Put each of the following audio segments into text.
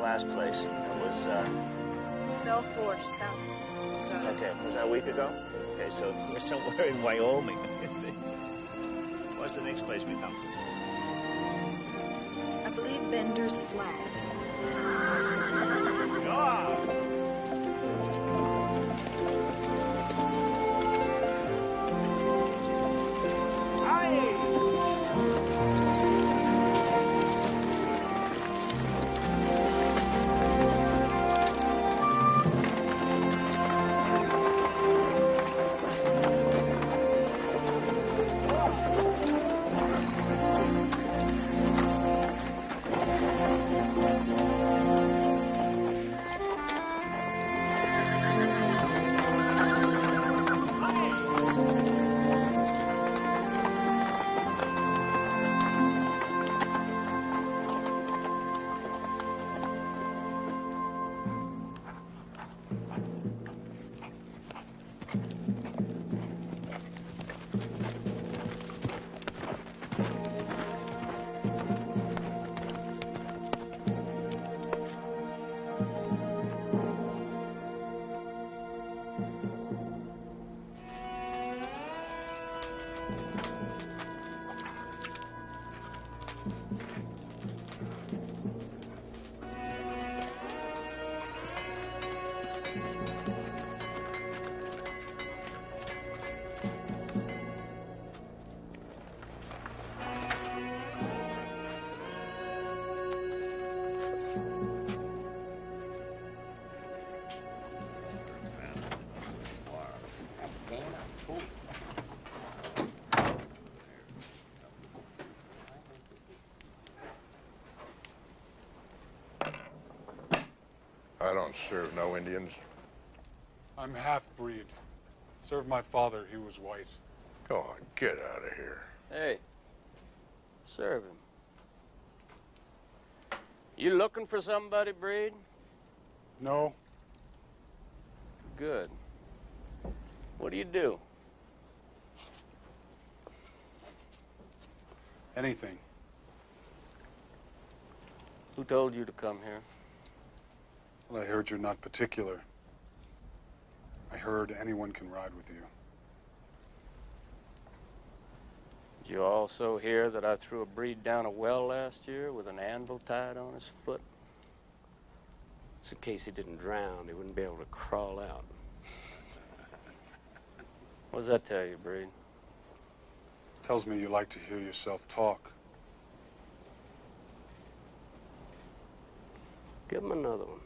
Last place. It was, Belfort, south. Okay, was that a week ago? Okay, so we're somewhere in Wyoming. What's the next place we come to? I believe Bender's Flats. God! I don't serve no Indians. I'm half-breed. Served my father, he was white. Go on, get out of here. Hey, serve him. You looking for somebody, Breed? No. Good. What do you do? Anything. Who told you to come here? Well, I heard you're not particular. I heard anyone can ride with you. Did you also hear that I threw a Breed down a well last year with an anvil tied on his foot? It's in case he didn't drown, he wouldn't be able to crawl out. What does that tell you, Breed? Tells me you like to hear yourself talk. Give him another one.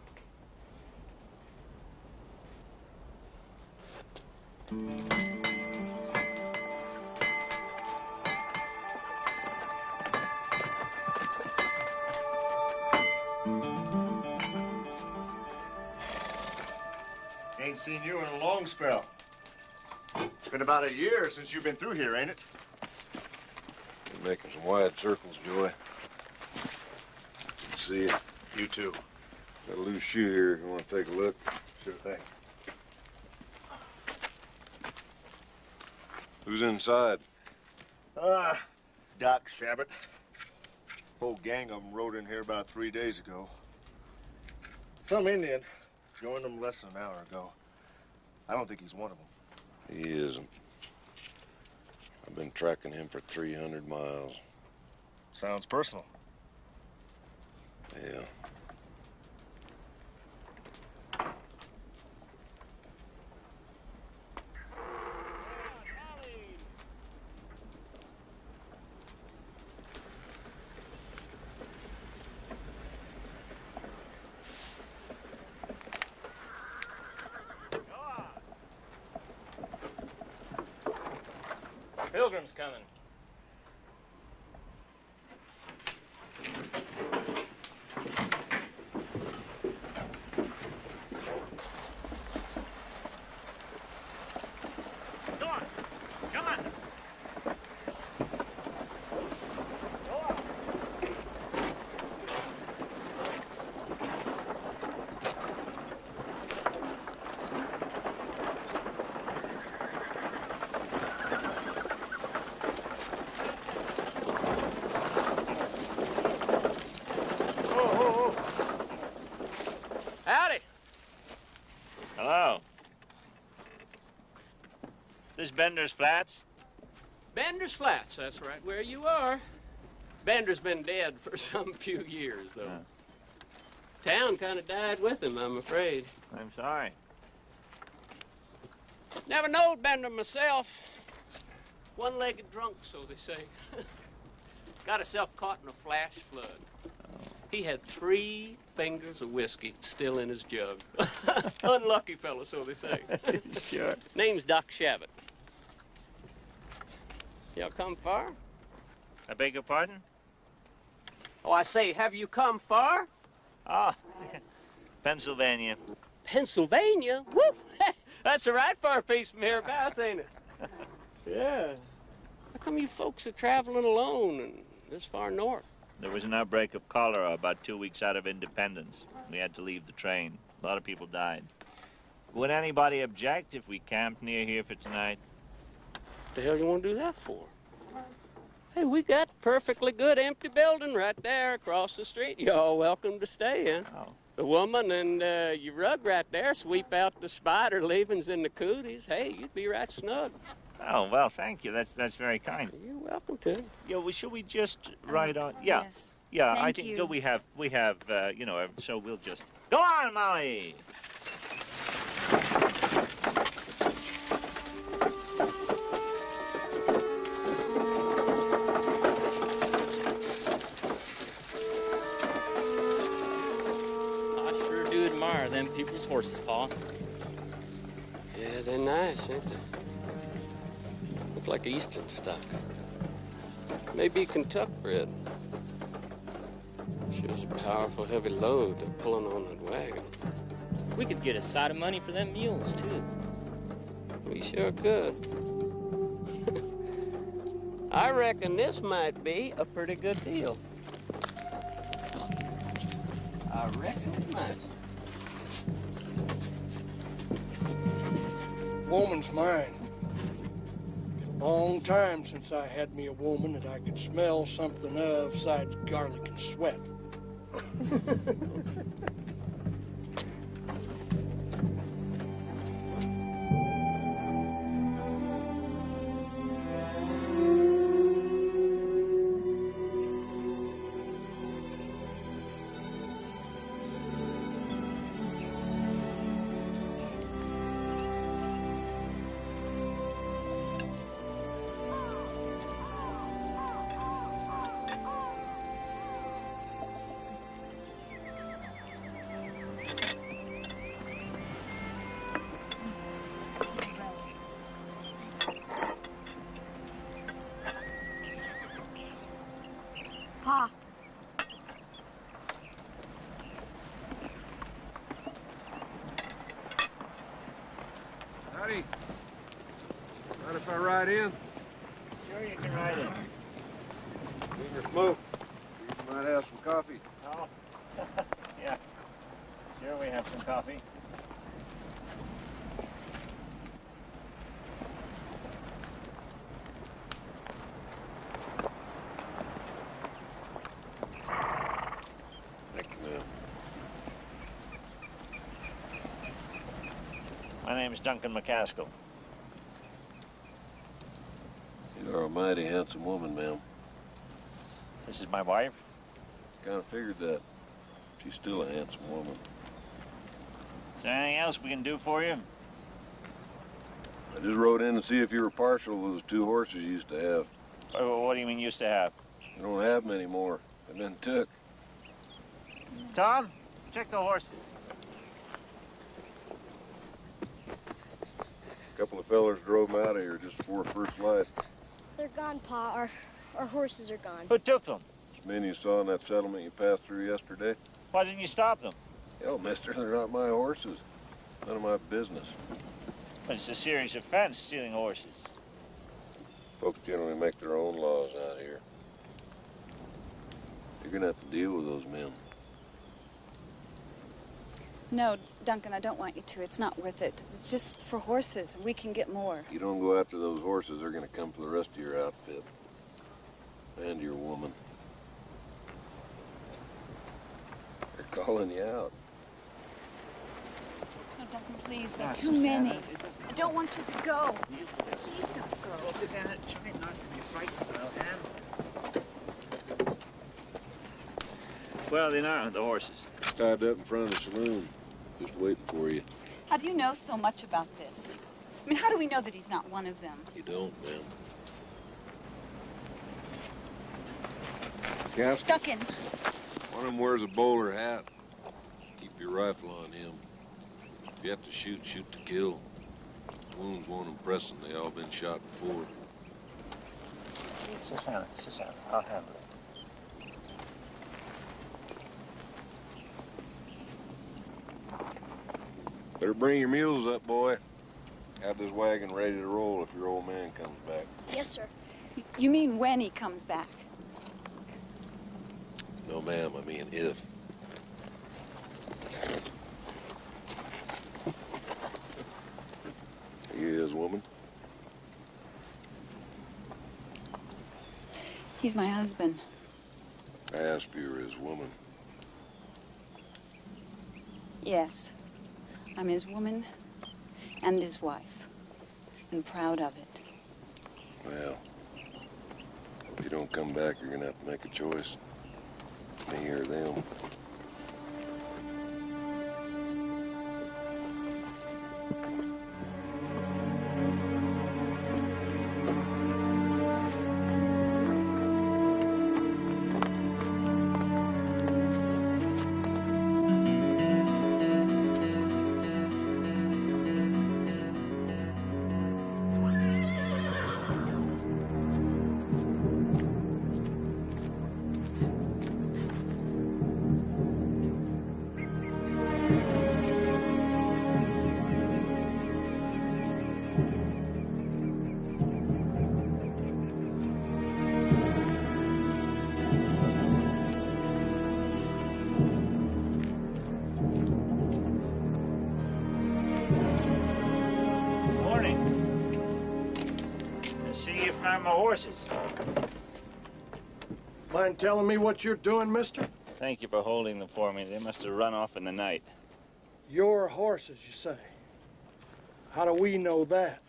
Ain't seen you in a long spell. It's been about a year since you've been through here, ain't it? You're making some wide circles, Joey. See it. You too. Got a loose shoe here if you want to take a look. Sure thing. Who's inside? Doc Shabbat. Whole gang of them rode in here about 3 days ago. Some Indian. Joined them less than an hour ago. I don't think he's one of them. He isn't. I've been tracking him for 300 miles. Sounds personal. Yeah. Pilgrim's coming. Go on. Come on. Go on. Howdy. Hello. This Bender's Flats? Bender's Flats, that's right where you are. Bender's been dead for some few years, though. Town kind of died with him, I'm afraid. I'm sorry. Never knowed Bender myself. One-legged drunk, so they say. Got himself caught in a flash flood. He had 3 fingers of whiskey still in his jug. Unlucky fellow, so they say. Sure. Name's Doc Shabbat. Y'all come far? I beg your pardon? Oh, I say, have you come far? Ah, Pennsylvania. Pennsylvania? Whoop! That's the right far piece from hereabouts, ain't it? Yeah. How come you folks are traveling alone and this far north? There was an outbreak of cholera about 2 weeks out of independence. We had to leave the train. A lot of people died. Would anybody object if we camped near here for tonight? What the hell you want to do that for? Hey, we got perfectly good empty building right there across the street. Y'all welcome to stay in. Oh. The woman and your rug right there sweep out the spider leavings and the cooties. Hey, you'd be right snug. Oh, well, thank you. That's very kind. You're welcome to. Yeah, well, should we just ride on? Yeah. Yes. Yeah, I Thank think you. we have, you know, so we'll just... Go on, Molly! I sure do admire them people's horses, Pa. Yeah, they're nice, ain't they? Look like Eastern stock. Maybe Kentucky bred. Sure's a powerful heavy load they're pulling on that wagon. We could get a side of money for them mules, too. We sure could. I reckon this might be a pretty good deal. I reckon it might. Woman's mine. Been a long time since I had me a woman that I could smell something of besides garlic and sweat. Pa, Howdy. Mind if I ride in? Sure, you can ride in. Need your smoke. You might have some coffee. Oh, yeah. Sure, we have some coffee. Thank you, ma'am. My name's Duncan McCaskill. You're a mighty handsome woman, ma'am. This is my wife. Kind of figured that. She's still a handsome woman. Is there anything else we can do for you? I just rode in to see if you were partial to those 2 horses you used to have. What do you mean used to have? You don't have them anymore. They've been took. Tom, check the horses. A couple of fellers drove them out of here just before first light. They're gone, Pa. Our horses are gone. Who took them? Men you saw in that settlement you passed through yesterday? Why didn't you stop them? Hell, mister, they're not my horses. None of my business. But it's a serious offense, stealing horses. Folks generally make their own laws out here. You're gonna have to deal with those men. No, Duncan, I don't want you to. It's not worth it. It's just for horses. We can get more. You don't go after those horses, they're gonna come for the rest of your outfit. And your woman. They're calling you out. No, Duncan, please. There are too many. I don't want you to go. Please don't go. Susanna, try not to be frightened, Anne. Well, they're not the horses. Tied up in front of the saloon, just waiting for you. How do you know so much about this? I mean, how do we know that he's not one of them? You don't, man. Yes? Duncan! One of them wears a bowler hat. Keep your rifle on him. If you have to shoot, shoot to kill. Wounds won't impress them. They all been shot before. Susanna, I'll handle it. Better bring your mules up, boy. Have this wagon ready to roll if your old man comes back. Yes, sir. You mean when he comes back? No, ma'am, I mean if. Are you his woman? He's my husband. I asked if you were his woman. Yes. I'm his woman and his wife. And proud of it. Well, if you don't come back, you're gonna have to make a choice. Me or them. My horses. Mind telling me what you're doing, mister? Thank you for holding them for me. They must have run off in the night. Your horses, you say? How do we know that?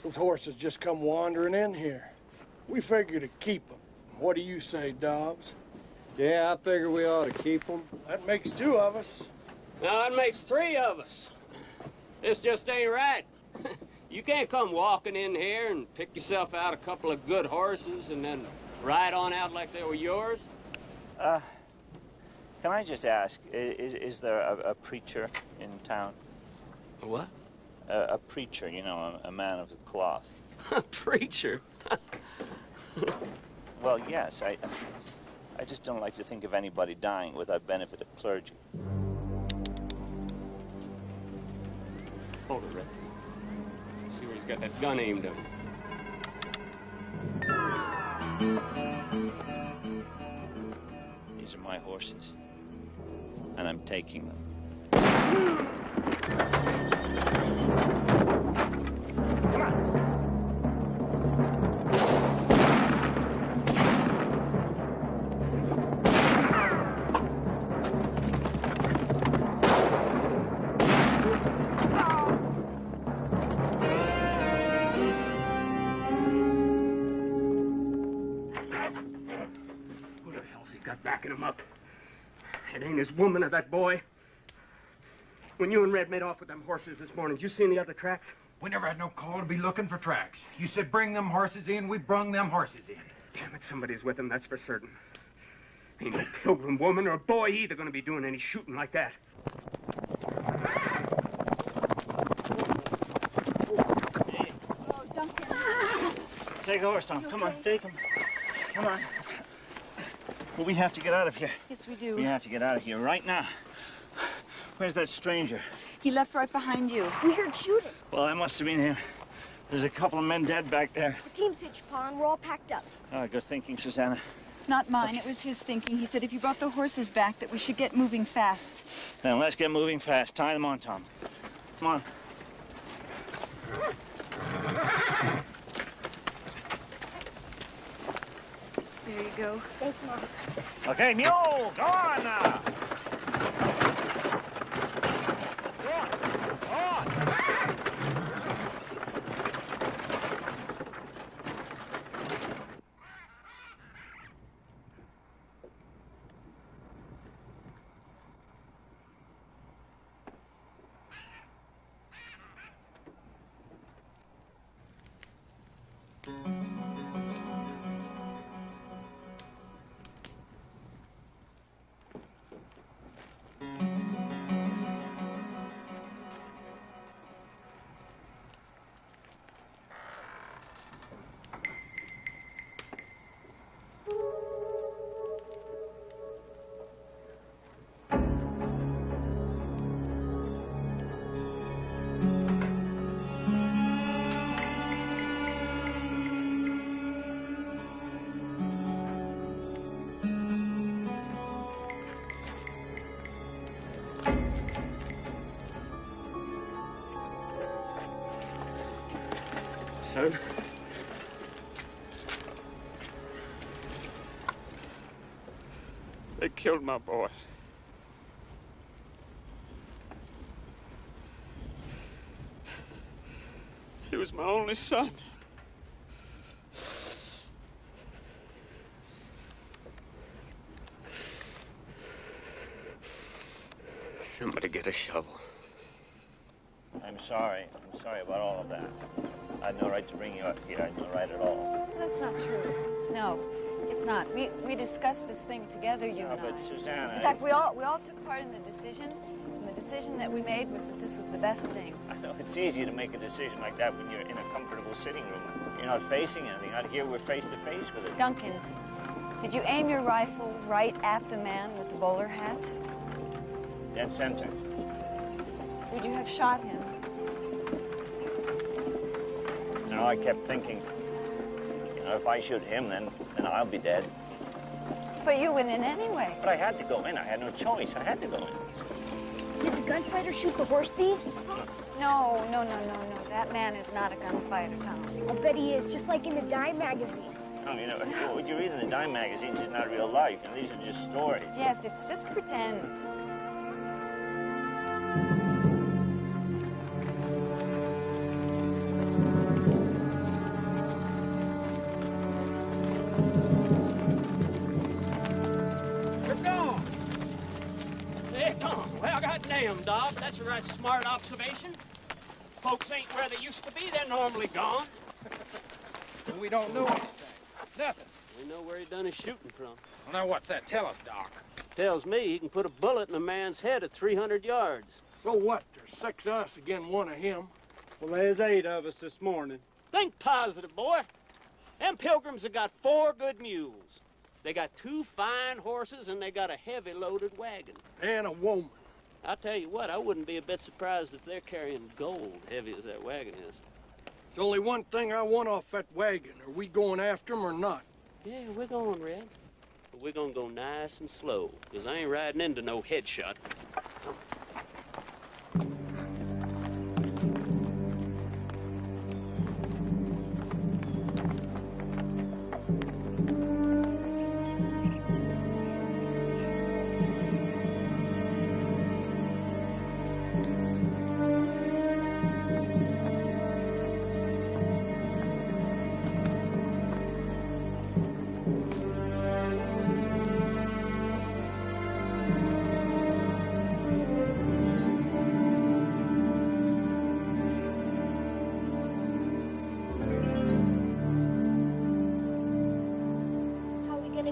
Those horses just come wandering in here. We figure to keep them. What do you say, Dobbs? Yeah, I figure we ought to keep them. That makes two of us. No, that makes three of us. This just ain't right. You can't come walking in here and pick yourself out a couple of good horses and then ride on out like they were yours. Can I just ask, is there a preacher in town? A what? A preacher, you know, a man of the cloth. A preacher? Well, yes, I just don't like to think of anybody dying without benefit of clergy. Hold it, Rick. See where he's got that gun aimed at him. These are my horses, and I'm taking them. Come on. Backing him up. It ain't his woman or that boy. When you and Red made off with them horses this morning, did you see any other tracks? We never had no call to be looking for tracks. You said bring them horses in, we brung them horses in. Damn it, somebody's with them, that's for certain. Ain't no pilgrim woman or boy either gonna be doing any shooting like that. Oh, Duncan. take a horse, Tom. Come on, take him. Come on. Well, we have to get out of here. Yes, we do. We have to get out of here right now. Where's that stranger? He left right behind you. We heard shooting. Well, that must have been him. There's a couple of men dead back there. The team's hitched, Pa, and we're all packed up. Oh, good thinking, Susanna. Not mine. It was his thinking. He said if you brought the horses back, that we should get moving fast. Then let's get moving fast. Tie them on, Tom. Come on. There you go. Thanks, Mom. Okay, mule, go on now. Go on. Son? They killed my boy. He was my only son. Somebody get a shovel. I'm sorry. I'm sorry about all of that. I had no right to bring you up here. I had no right at all. That's not true. No, it's not. We discussed this thing together, you and but I. Susanna... In fact, we all took part in the decision, and the decision that we made was that this was the best thing. I know it's easy to make a decision like that when you're in a comfortable sitting room. You're not facing anything. Out here, we're face to face with it. Duncan, did you aim your rifle right at the man with the bowler hat? Dead center. Would you have shot him? No, I kept thinking, if I shoot him, then I'll be dead. But you went in anyway. But I had to go in. I had no choice. I had to go in. Did the gunfighter shoot the horse thieves? No. That man is not a gunfighter, Tom. I'll bet he is, just like in the dime magazines. No, what you read in the dime magazines is not real life. These are just stories. Yes, it's just pretend. Damn, Doc, that's a right smart observation. Folks ain't where they used to be. They're normally gone. We don't know anything. Nothing. We know where he done his shooting from. Well, now what's that tell us, Doc? Tells me he can put a bullet in a man's head at 300 yards. So what? There's 6 of us against 1 of him. Well, there's 8 of us this morning. Think positive, boy. Them pilgrims have got 4 good mules. They got 2 fine horses, and they got a heavy loaded wagon. And a woman. I'll tell you what, I wouldn't be a bit surprised if they're carrying gold, heavy as that wagon is. There's only one thing I want off that wagon. Are we going after him or not? Yeah, we're going, Red. But we're gonna go nice and slow, because I ain't riding into no headshot. Come on.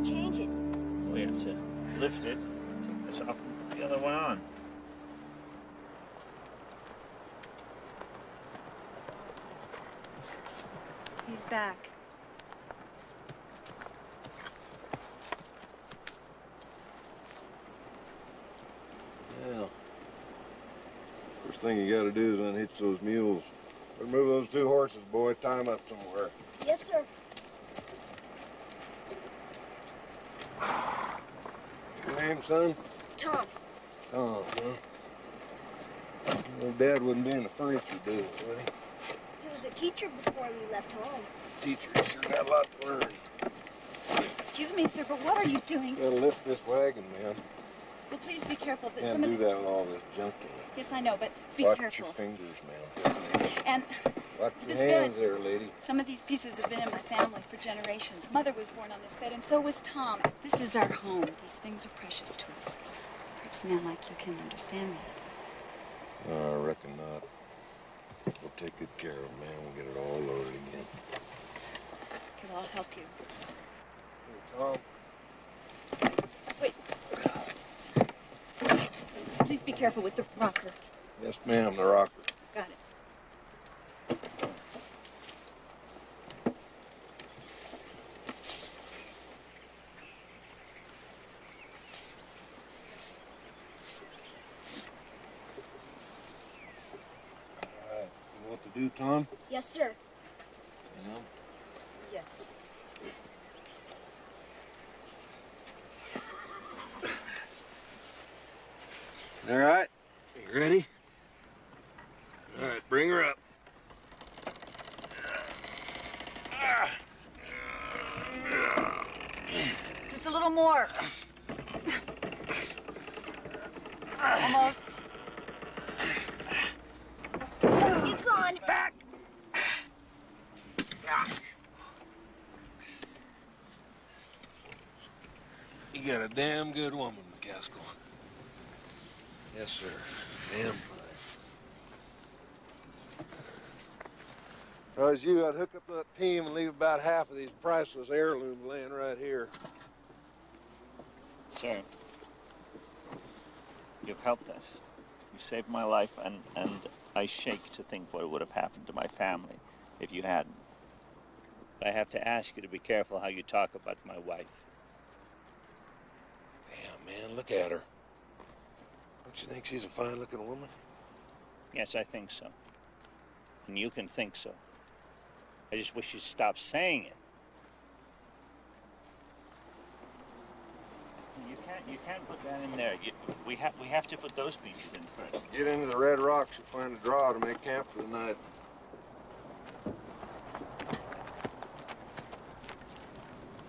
Change it. We have to lift it, take this off, and put the other one on. He's back. First thing you gotta do is unhitch those mules. Remove those 2 horses, boy. Tie them up somewhere. Yes, sir. Your name, son? Tom. Tom, huh? Well, Dad wouldn't be in the furniture business, would he? He was a teacher before we left home. Teacher, you sure got a lot to learn. Excuse me, sir, but what are you doing? Gotta lift this wagon, man. Well, please be careful. That Can't some of do the... that with all this junk in it. Yes, I know, but be Watch careful. your fingers, man. And Watch your this hands bed. there, lady. Some of these pieces have been in my family for generations. Mother was born on this bed, and so was Tom. This is our home. These things are precious to us. Perhaps a man like you can understand that. I reckon not. We'll take good care of it, man. We'll get it all loaded again. Okay, well, I'll help you. Hey, Tom. Wait. Please be careful with the rocker. Yes, ma'am, the rocker. Got it. Do, Tom? Yes, sir. Yeah. Yes. All right. You ready? All right, bring her up. Just a little more. Almost. It's on. Back. You got a damn good woman, McCaskill. Yes, sir. Damn fine. If I was you, I'd hook up that team and leave about half of these priceless heirlooms laying right here. Sir, you've helped us. You saved my life, and I shake to think what would have happened to my family if you hadn't. I have to ask you to be careful how you talk about my wife. Damn, man, look at her. Don't you think she's a fine-looking woman? Yes, I think so. And you can think so. I just wish you'd stop saying it. You can't put that in there. We have to put those pieces in first. Get into the Red Rocks and find a draw to make camp for the night.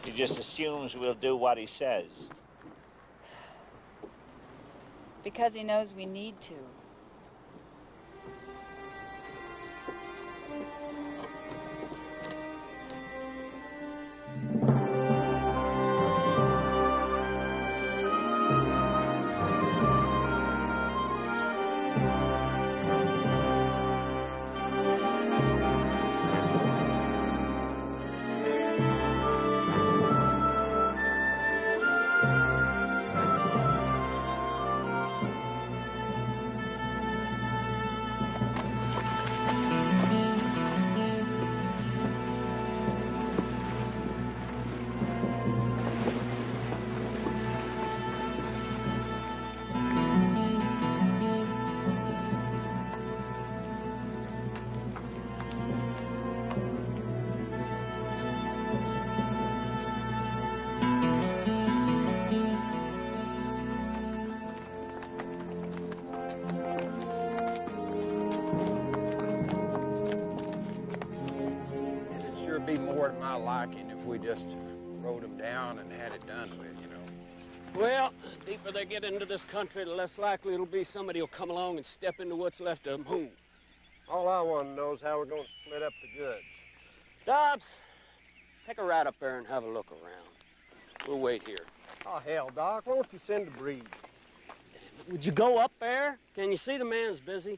He just assumes we'll do what he says. Because he knows we need to. Be more to my liking if we just rode them down and had it done with, you know. Well, the deeper they get into this country, the less likely it'll be somebody will come along and step into what's left of them. Who? All I want to know is how we're going to split up the goods. Dobbs, take a ride up there and have a look around. We'll wait here. Oh, hell, Doc, why don't you send a breed? Damn it. Would you go up there? Can you see the man's busy?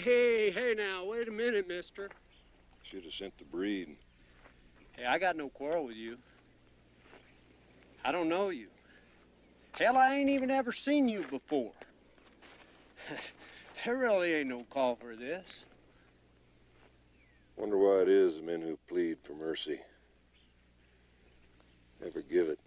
Hey, now, wait a minute, mister. Should have sent the breed. Hey, I got no quarrel with you. I don't know you. Hell, I ain't even ever seen you before. There really ain't no call for this. Wonder why it is the men who plead for mercy never give it.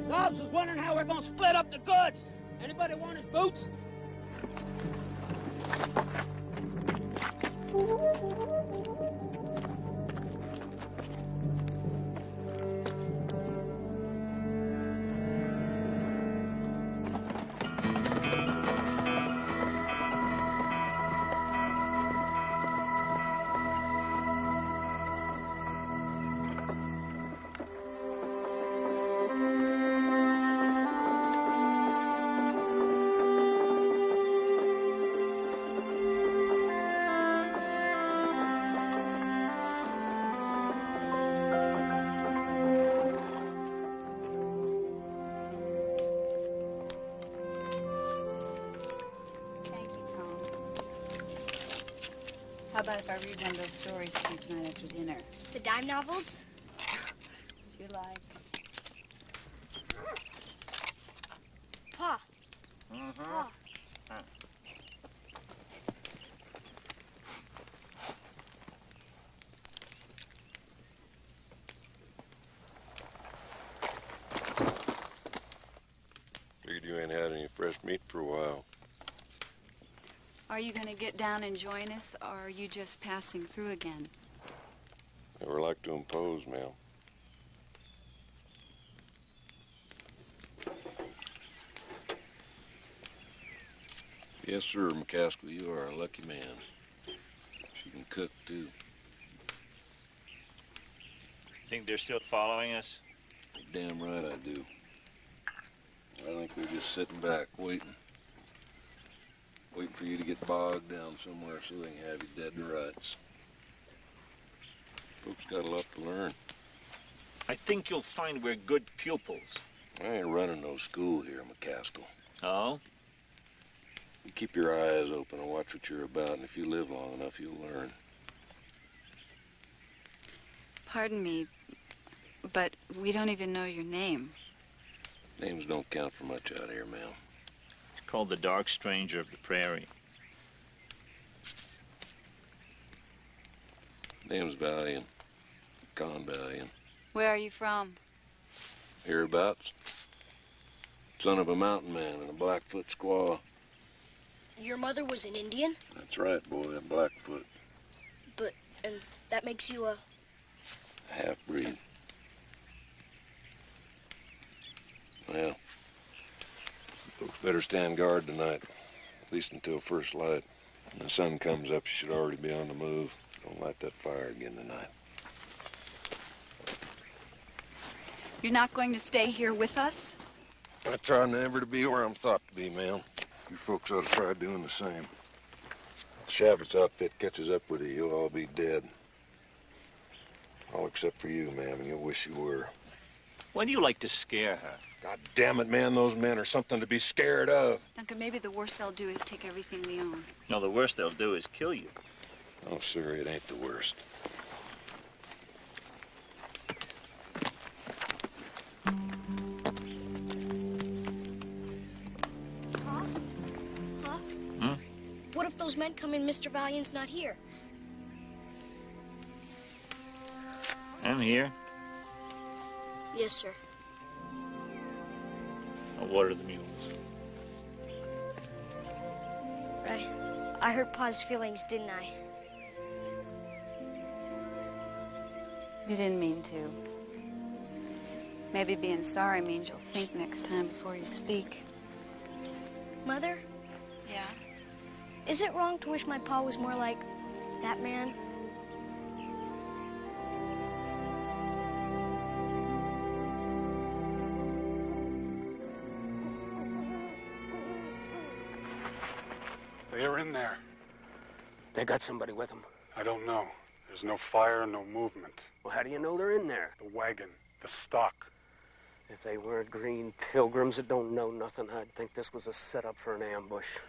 Dobbs was wondering how we're gonna split up the goods. Anybody want his boots? How about if I read one of those stories to you tonight after dinner? The dime novels? If you like. Pa. Mm-hmm. Pa. Figured you ain't had any fresh meat for a while. Are you going to get down and join us, or are you just passing through again? Never like to impose, ma'am. Yes, sir, McCaskill, you are a lucky man. She can cook, too. Think they're still following us? Damn right I do. I think they're just sitting back, waiting. Waiting for you to get bogged down somewhere so they can have you dead to rights. Folks got a lot to learn. I think you'll find we're good pupils. I ain't running no school here, McCaskill. Oh? You keep your eyes open and watch what you're about, and if you live long enough, you'll learn. Pardon me, but we don't even know your name. Names don't count for much out here, ma'am. It's called the Dark Stranger of the Prairie. Name's Valiant. Con Valiant. Where are you from? Hereabouts. Son of a mountain man and a Blackfoot squaw. Your mother was an Indian? That's right, boy, a Blackfoot. And that makes you a... Half-breed. Well, folks better stand guard tonight, at least until first light. When the sun comes up, you should already be on the move. Don't light that fire again tonight. You're not going to stay here with us? I try never to be where I'm thought to be, ma'am. You folks ought to try doing the same. If Shabbat's outfit catches up with you, you'll all be dead. All except for you, ma'am, and you'll wish you were. Why do you like to scare her? God damn it, man, those men are something to be scared of. Duncan, maybe the worst they'll do is take everything we own. No, the worst they'll do is kill you. Oh, sir, it ain't the worst. Huh? What if those men come in Mr. Valiant's not here? I'm here. Yes, sir. I'll water the mules. Right. I hurt Pa's feelings, didn't I? You didn't mean to. Maybe being sorry means you'll think next time before you speak. Mother, Yeah? is it wrong to wish my pa was more like that man? They're in there. They got somebody with them. I don't know. There's no fire, no movement. Well, how do you know they're in there? The wagon, the stock. If they weren't green pilgrims that don't know nothing, I'd think this was a setup for an ambush.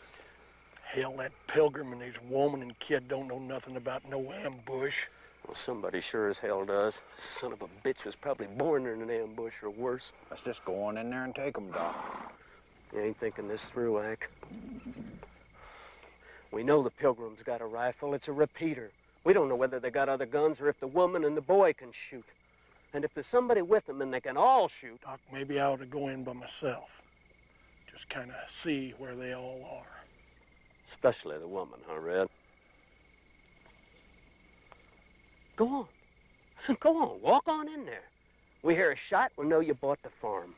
Hell, that pilgrim and his woman and kid don't know nothing about no ambush. Well, somebody sure as hell does. Son of a bitch was probably born in an ambush or worse. Let's just go on in there and take them, Doc. You ain't thinking this through, Ike. We know the pilgrim's got a rifle. It's a repeater. We don't know whether they got other guns or if the woman and the boy can shoot. And if there's somebody with them, then they can all shoot. Doc, maybe I ought to go in by myself. Just kind of see where they all are. Especially the woman, huh, Red? Go on. Go on. Walk on in there. We hear a shot, we'll know you bought the farm.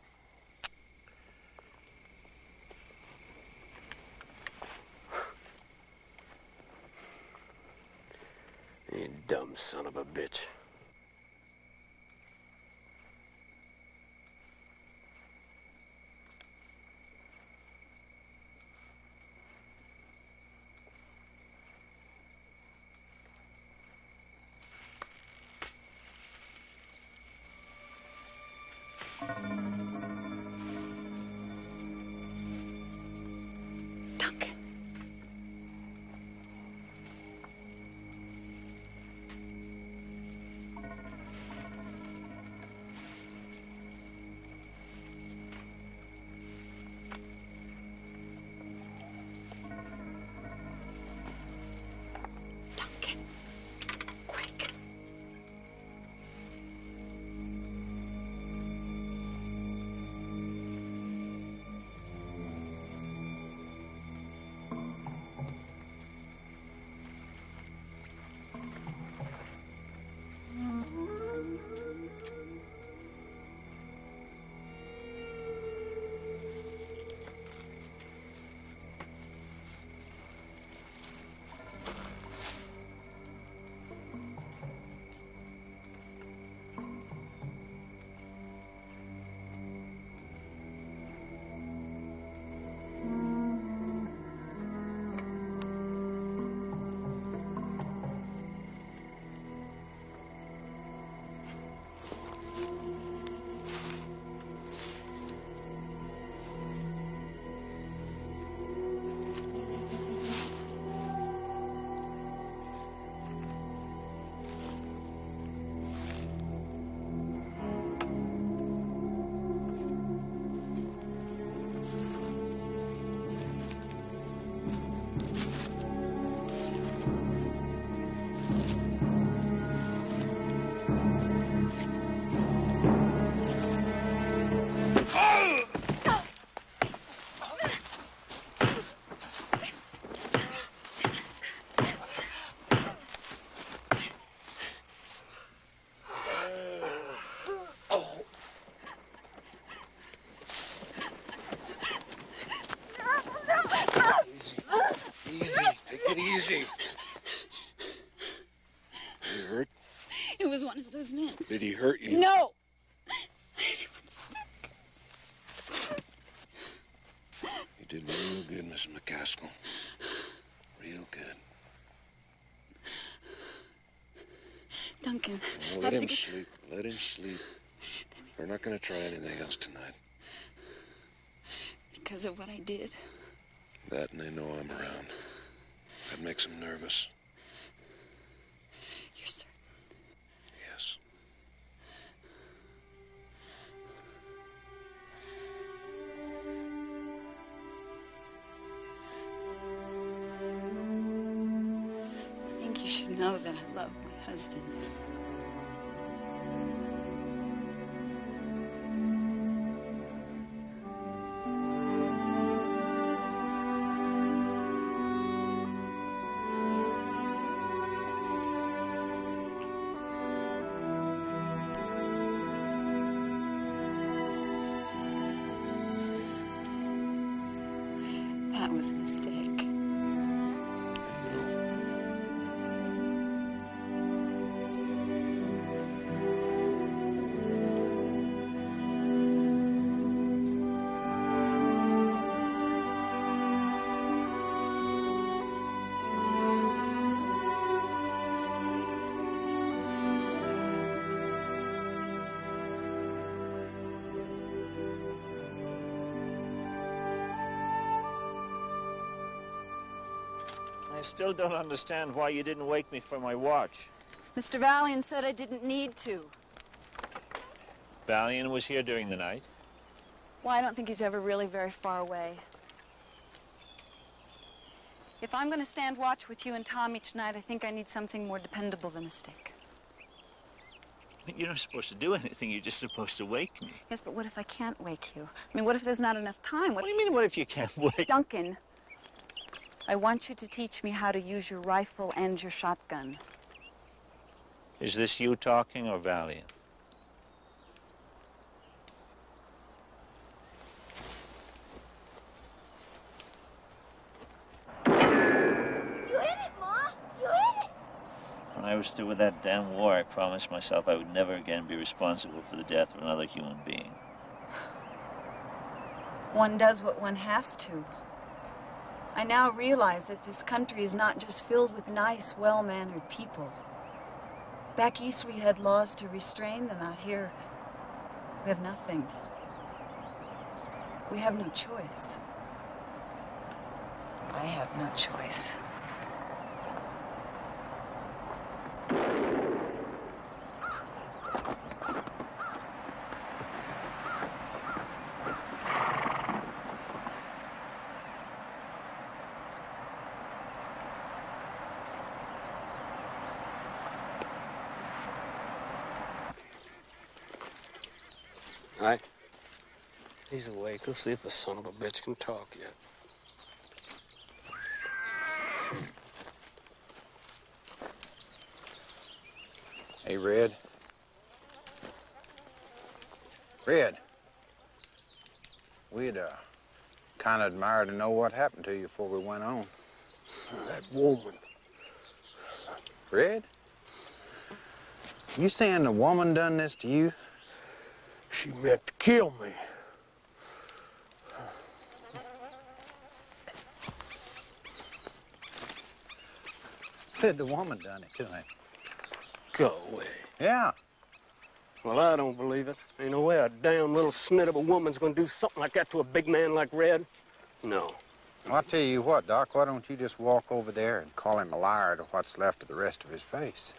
You dumb son of a bitch. Easy. Did he hurt? It was one of those men. Did he hurt you? No! You did real good, Miss McCaskill. Real good. Duncan. Oh, let him sleep. Let him sleep. We're not going to try anything else tonight. Because of what I did? That and they know I'm around. That makes them nervous. You're certain? Yes. I think you should know that I love my husband. That was a mistake. I still don't understand why you didn't wake me for my watch. Mr. Valiant said I didn't need to. Valiant was here during the night. Well, I don't think he's ever really very far away. If I'm going to stand watch with you and Tom each night, I think I need something more dependable than a stick. You're not supposed to do anything. You're just supposed to wake me. Yes, but what if I can't wake you? I mean, what if there's not enough time? What do you mean, what if you can't wake? Duncan, I want you to teach me how to use your rifle and your shotgun. Is this you talking or Valiant? You hit it, Ma! You hit it! When I was through with that damn war, I promised myself I would never again be responsible for the death of another human being. One does what one has to. I now realize that this country is not just filled with nice, well-mannered people. Back east, we had laws to restrain them. Out here, we have nothing. We have no choice. I have no choice. All right. He's awake. Let's see if the son of a bitch can talk yet. Hey, Red. Red. We'd kind of admire to know what happened to you before we went on. That woman. Red? You saying the woman done this to you? She meant to kill me. Said the woman done it to him. Go away. Yeah. Well, I don't believe it. Ain't no way a damn little snit of a woman's gonna do something like that to a big man like Red. No. Well, I'll tell you what, Doc, why don't you just walk over there and call him a liar to what's left of the rest of his face?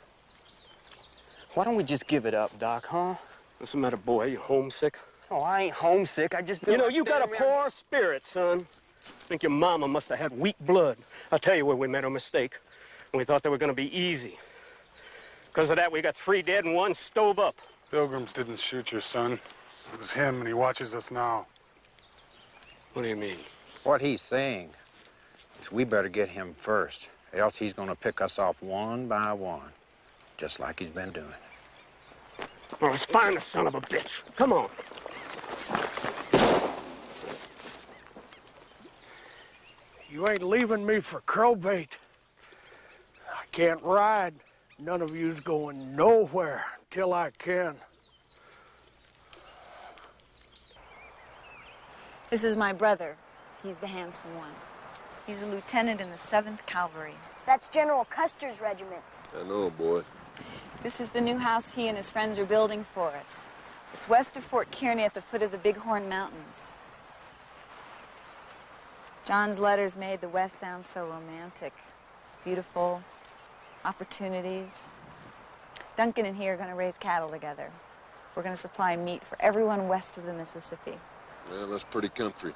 Why don't we just give it up, Doc, huh? What's the matter, boy? You homesick? Oh, I ain't homesick. I just... You know, you got a poor spirit, son. I think your mama must have had weak blood. I'll tell you where we made a mistake. We thought they were going to be easy. Because of that, we got 3 dead and 1 stove up. Pilgrims didn't shoot your son. It was him, and he watches us now. What do you mean? What he's saying is we better get him first, else he's going to pick us off one by one, just like he's been doing. Well, let's find the son of a bitch. Come on. You ain't leaving me for crowbait. I can't ride. None of you's going nowhere till I can. This is my brother. He's the handsome one. He's a lieutenant in the 7th Cavalry. That's General Custer's regiment. I know, boy. This is the new house he and his friends are building for us. It's west of Fort Kearney at the foot of the Bighorn Mountains. John's letters made the West sound so romantic. Beautiful, opportunities. Duncan and he are going to raise cattle together. We're going to supply meat for everyone west of the Mississippi. Well, that's pretty country.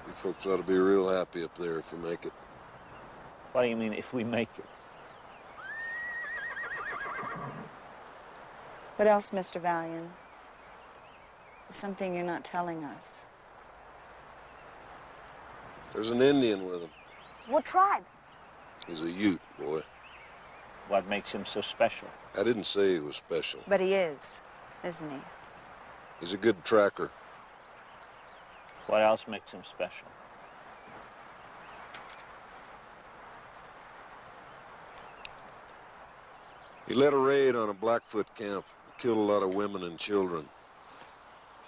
You folks ought to be real happy up there if you make it. What do you mean, if we make it? What else, Mr. Valiant? There's something you're not telling us. There's an Indian with him. What tribe? He's a Ute, boy. What makes him so special? I didn't say he was special. But he is, isn't he? He's a good tracker. What else makes him special? He led a raid on a Blackfoot camp. Killed a lot of women and children,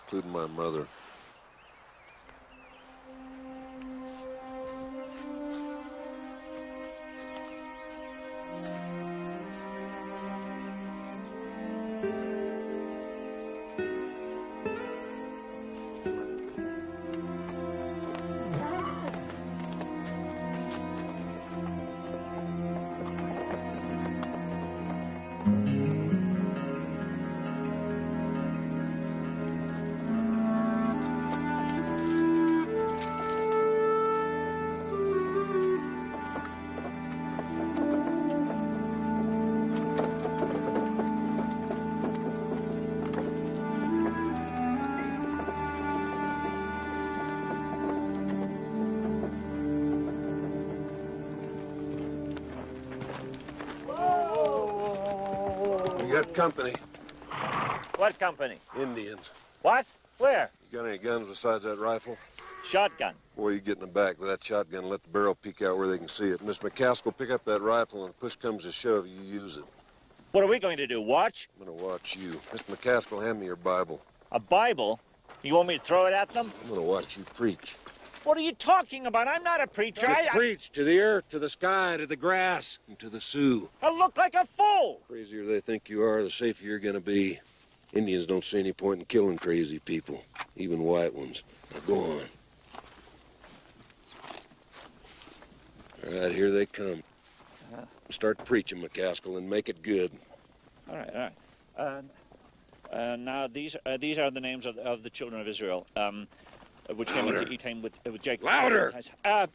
including my mother. Company. What company? Indians. What? Where? You got any guns besides that rifle? Shotgun. Boy, you get in the back with that shotgun and let the barrel peek out where they can see it. Miss McCaskill, pick up that rifle, and if push comes to shove, you use it. What are we going to do, watch? I'm gonna watch you. Miss McCaskill, hand me your Bible. A Bible? You want me to throw it at them? I'm gonna watch you preach. What are you talking about? I'm not a preacher. Just preach to the earth, to the sky, to the grass, and to the Sioux. I look like a fool. The crazier they think you are, the safer you're gonna be. Indians don't see any point in killing crazy people, even white ones. Now go on. All right, here they come. Start preaching, McCaskill, and make it good. All right, all right. Now, these are the names of the children of Israel. Which came into Etam with Jacob. Louder!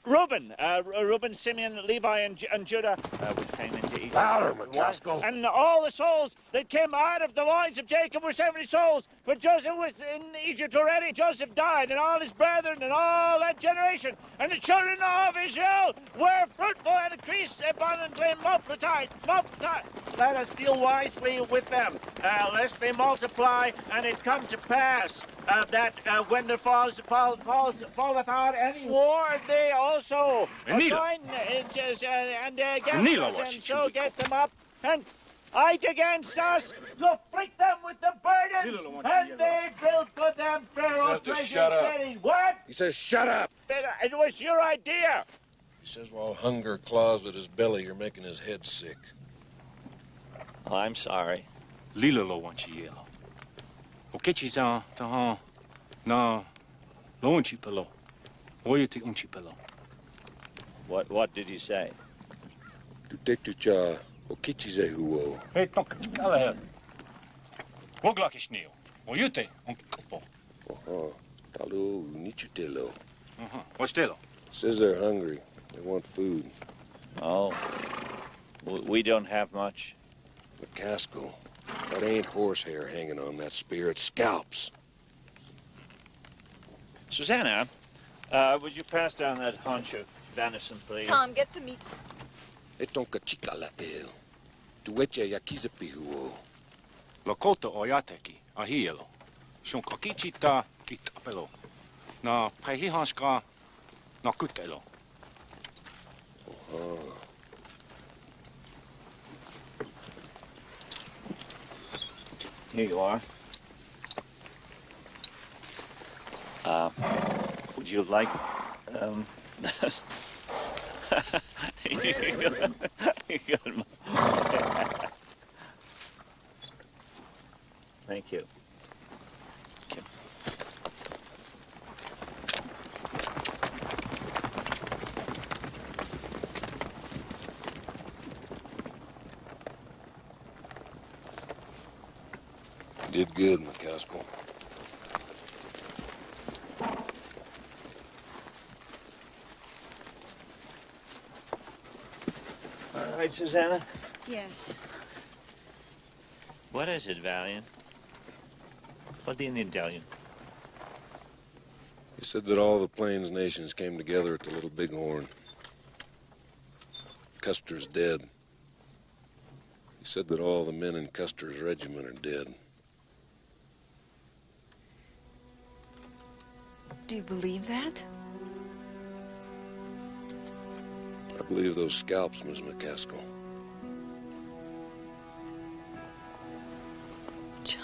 Reuben, Simeon, Levi, and Judah, which came into Etam. Louder, McCaskill! And all the souls that came out of the loins of Jacob were 70 souls. But Joseph was in Egypt already. Joseph died, and all his brethren, and all that generation. And the children of Israel were fruitful and increased abundantly, multiplied. Let us deal wisely with them, lest they multiply, and it come to pass that when there falleth out any war, they also assign and against us, and so get them up and fight against us to afflict them with the burden, and they build for them Pharaoh's treasure cities. What? He says, shut up! It was your idea. He says while hunger claws at his belly, you're making his head sick. Oh, I'm sorry. Lilo wanchielo. Okechi-san, tahan, na, lo unchipelo. Oyete unchipelo. What did he say? Tutetucha, okichize huo. Hey, tonka chikala. Woglakishneo. Oyute unkupo. Talu nichutelo. What's telo? Says they're hungry. They want food. Oh, we don't have much. McCaskill, that ain't horsehair hanging on that spear. It's scalps. Susanna, would you pass down that haunch of venison, please? Tom, get the meat. Etonka chikala el. Tueche yakizapi huo. Lokoto oyateki, ahielo. Shunkakichita kitapelo. Na prehihanska na kutelo. Here you are. Would you like, Thank you. did good, McCaskill. All right, Susanna? Yes. What is it, Valiant? What did the Indian tell you? He said that all the Plains nations came together at the Little Bighorn. Custer's dead. He said that all the men in Custer's regiment are dead. Do you believe that? I believe those scalps, Miss McCaskill. John.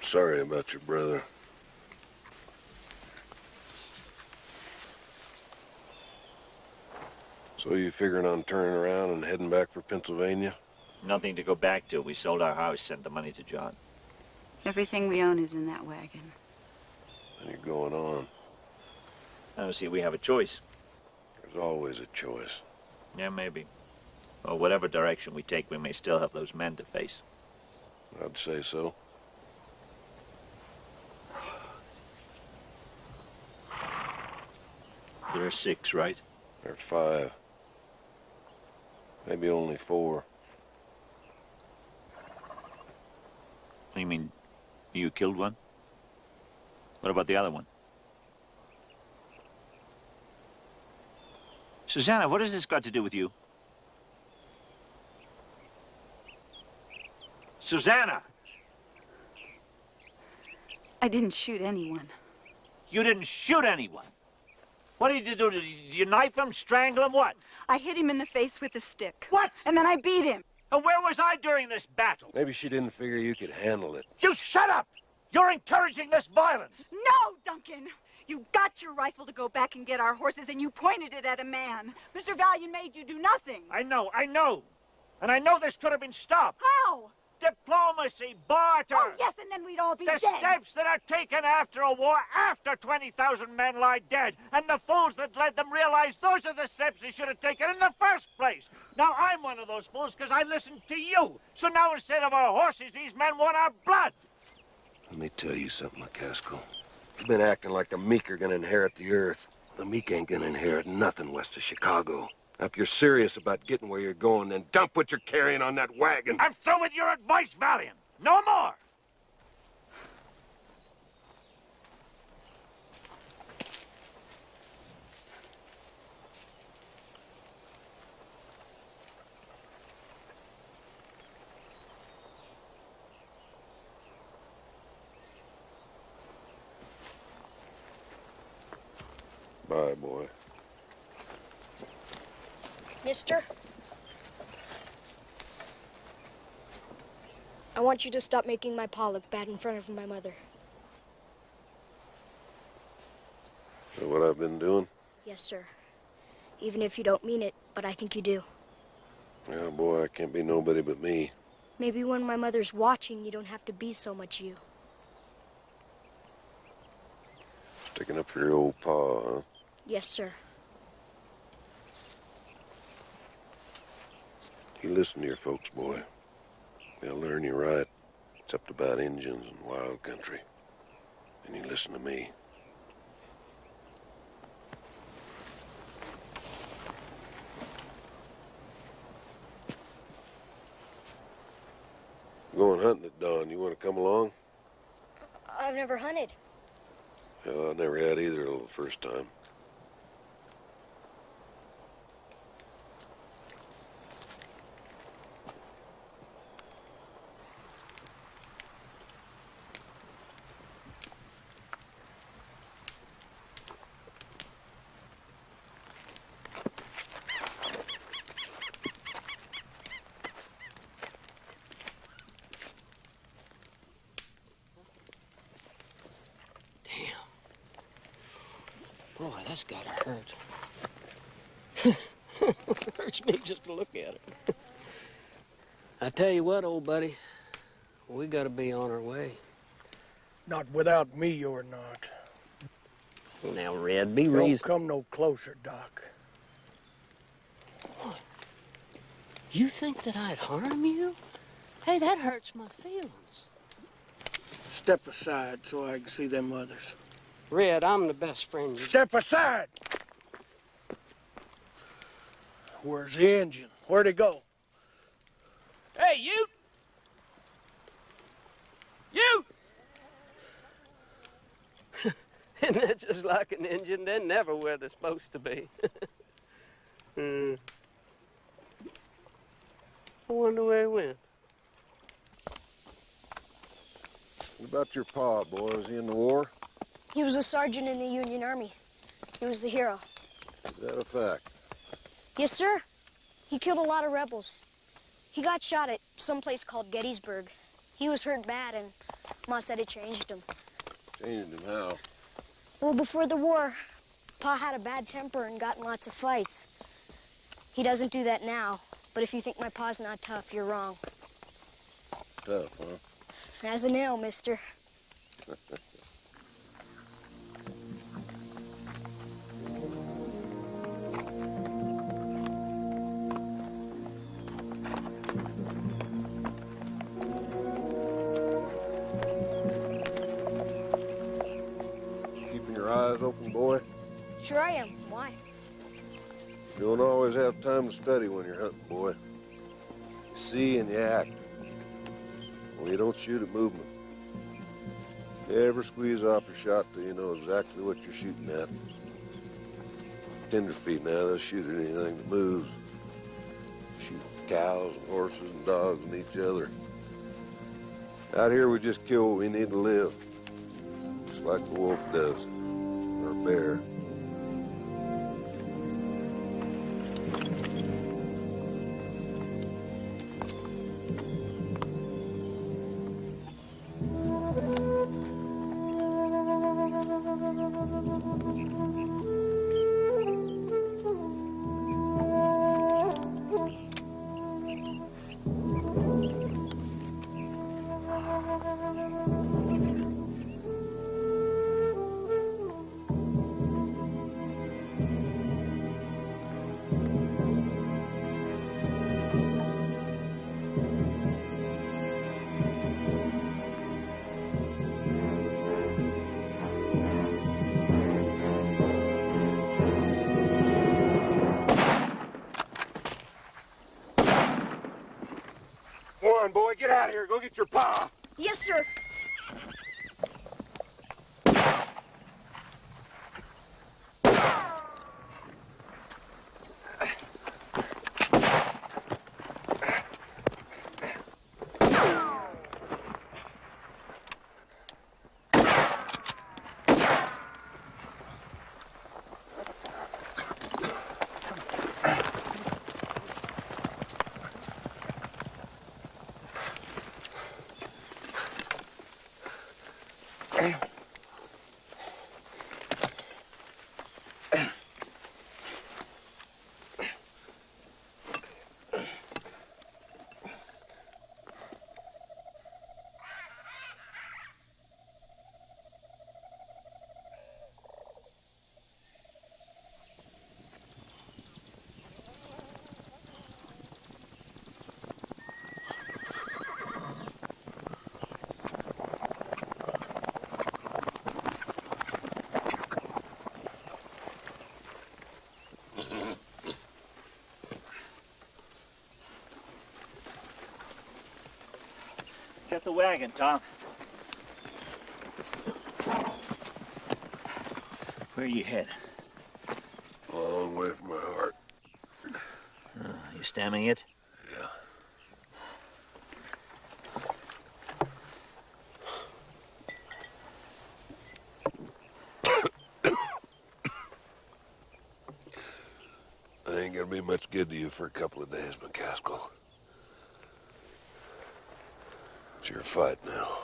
Sorry about your brother. So you figuring on turning around and heading back for Pennsylvania? Nothing to go back to. We sold our house, sent the money to John. Everything we own is in that wagon. And you're going on. I don't see we have a choice. There's always a choice. Yeah, maybe. Well, whatever direction we take, we may still have those men to face. I'd say so. There are 6, right? There are 5. Maybe only 4. You mean you killed one? What about the other one? Susanna, what has this got to do with you? Susanna! I didn't shoot anyone. You didn't shoot anyone? What did you do? Did you knife him, strangle him, what? I hit him in the face with a stick. What? And then I beat him. And where was I during this battle? Maybe she didn't figure you could handle it. You shut up! You're encouraging this violence. No, Duncan! You got your rifle to go back and get our horses, and you pointed it at a man. Mr. Valiant made you do nothing. I know. And I know this could have been stopped. How? Diplomacy, barter. Oh, yes, and then we'd all be the dead. steps that are taken after a war, after 20,000 men lie dead, and the fools that led them realize those are the steps they should have taken in the first place. Now, I'm one of those fools because I listened to you. So now instead of our horses, these men want our blood. Let me tell you something, McCaskill. You've been acting like the meek are gonna inherit the earth. The meek ain't gonna inherit nothing west of Chicago. Now, if you're serious about getting where you're going, then dump what you're carrying on that wagon. I'm through with your advice, Valiant. No more. Bye, boy. Mister? I want you to stop making my pa look bad in front of my mother. Is that what I've been doing? Yes, sir. Even if you don't mean it, but I think you do. Yeah, boy, I can't be nobody but me. Maybe when my mother's watching, you don't have to be so much you. Sticking up for your old pa, huh? Yes, sir. You listen to your folks, boy. They'll learn you right, except about Injuns and wild country. And you listen to me. Going hunting at dawn. You want to come along? I've never hunted. Hell, I never had either till the first time. Boy, that's gotta hurt. Hurts me just to look at it. I tell you what, old buddy, we gotta be on our way. Not without me, you're not. Now, Red, be Don't reasonable. come no closer, Doc. What? You think that I'd harm you? Hey, that hurts my feelings. Step aside so I can see them others. Red, I'm the best friend you... Step aside! Where's the engine? Where'd he go? Hey, you! You! Isn't that just like an engine? They're never where they're supposed to be. I wonder where he went. What about your pa, boy? Was he in the war? He was a sergeant in the Union Army. He was a hero. Is that a fact? Yes, sir. He killed a lot of rebels. He got shot at some place called Gettysburg. He was hurt bad, and Ma said it changed him. Changed him how? Well, before the war, Pa had a bad temper and got in lots of fights. He doesn't do that now, but if you think my pa's not tough, you're wrong. Tough, huh? As a nail, mister. Keeping your eyes open, boy? Sure I am. Why? You don't always have time to study when you're hunting, boy. You see and you act. Well, you don't shoot at movement. Never squeeze off your shot till you know exactly what you're shooting at. Tenderfeet now, they'll shoot at anything that moves. Shoot cows and horses and dogs and each other. Out here, we just kill what we need to live. Just like the wolf does, or a bear. get out of here. Go get your pa. Yes, sir. Get the wagon, Tom. Where are you headed? A long way from my heart. You stemming it? Yeah. I ain't gonna be much good to you for a couple of days, McCaskill. It's your fight now.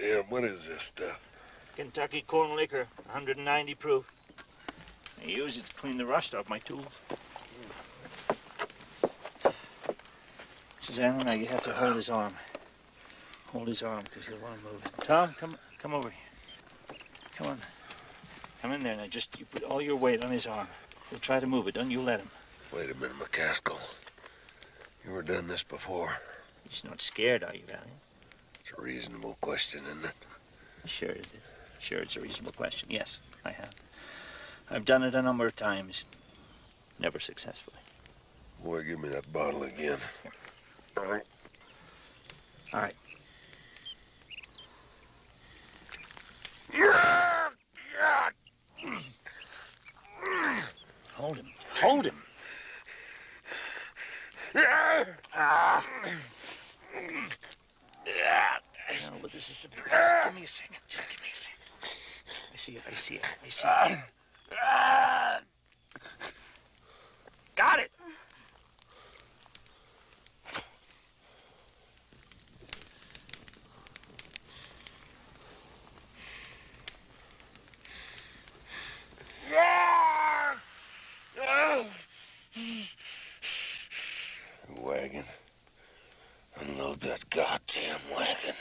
Yeah, what is this stuff? Kentucky corn liquor, 190 proof. I use it to clean the rust off my tools. Susanna, now you have to hold his arm. Hold his arm, because he'll want to move it. Tom, come over here. Come on. Come in there now. Just you put all your weight on his arm. He'll try to move it. Don't you let him. Wait a minute, McCaskill. You ever done this before? You're not scared, are you, Valiant? It's a reasonable question, isn't it? Sure it is. Sure, it's a reasonable question. Yes, I have. I've done it a number of times. Never successfully. Boy, give me that bottle again. Here. All right. All right. Hold him. Hold him. No, but this is the... Give me a second. Just give me a second. I see it. I see it. I see it. Got it. Wagon. Unload that goddamn wagon.